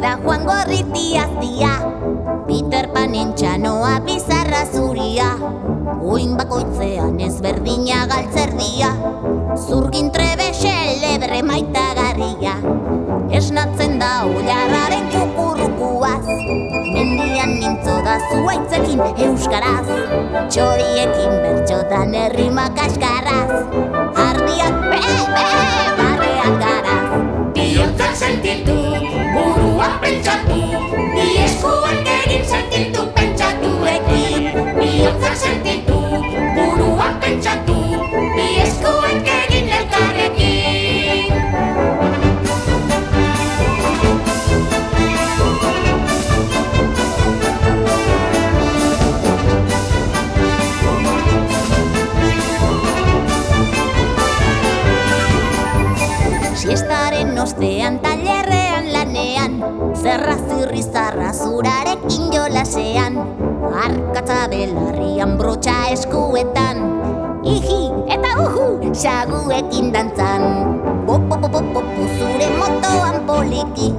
da Juan Gorritiaztia, Peter Panen txanoa bizarra zuria, oin bakoitzean ezberdina galtzerdia, zurgin trebe xelebre maitagarria, esnatzen da oilarraren kukurrukuaz, mendian nintzo da zuaitzekin euskaraz, txoriekin bertxotan errima kaskarraz, ardiak barreak garaz. Bihotza sentitu, burua pentsatu, bi eskuak egin sentitu pentsatuekin. Bihotza sentitu, burua pentsatu, bi eskuak egin elkarrekin. Siestaren ostean tailerrean lanean, zerra zirri zarra zurarekin jolasean, arkatza belarrian brotxa eskuetan, iji eta saguekin dantzan, popo zure motoan poliki,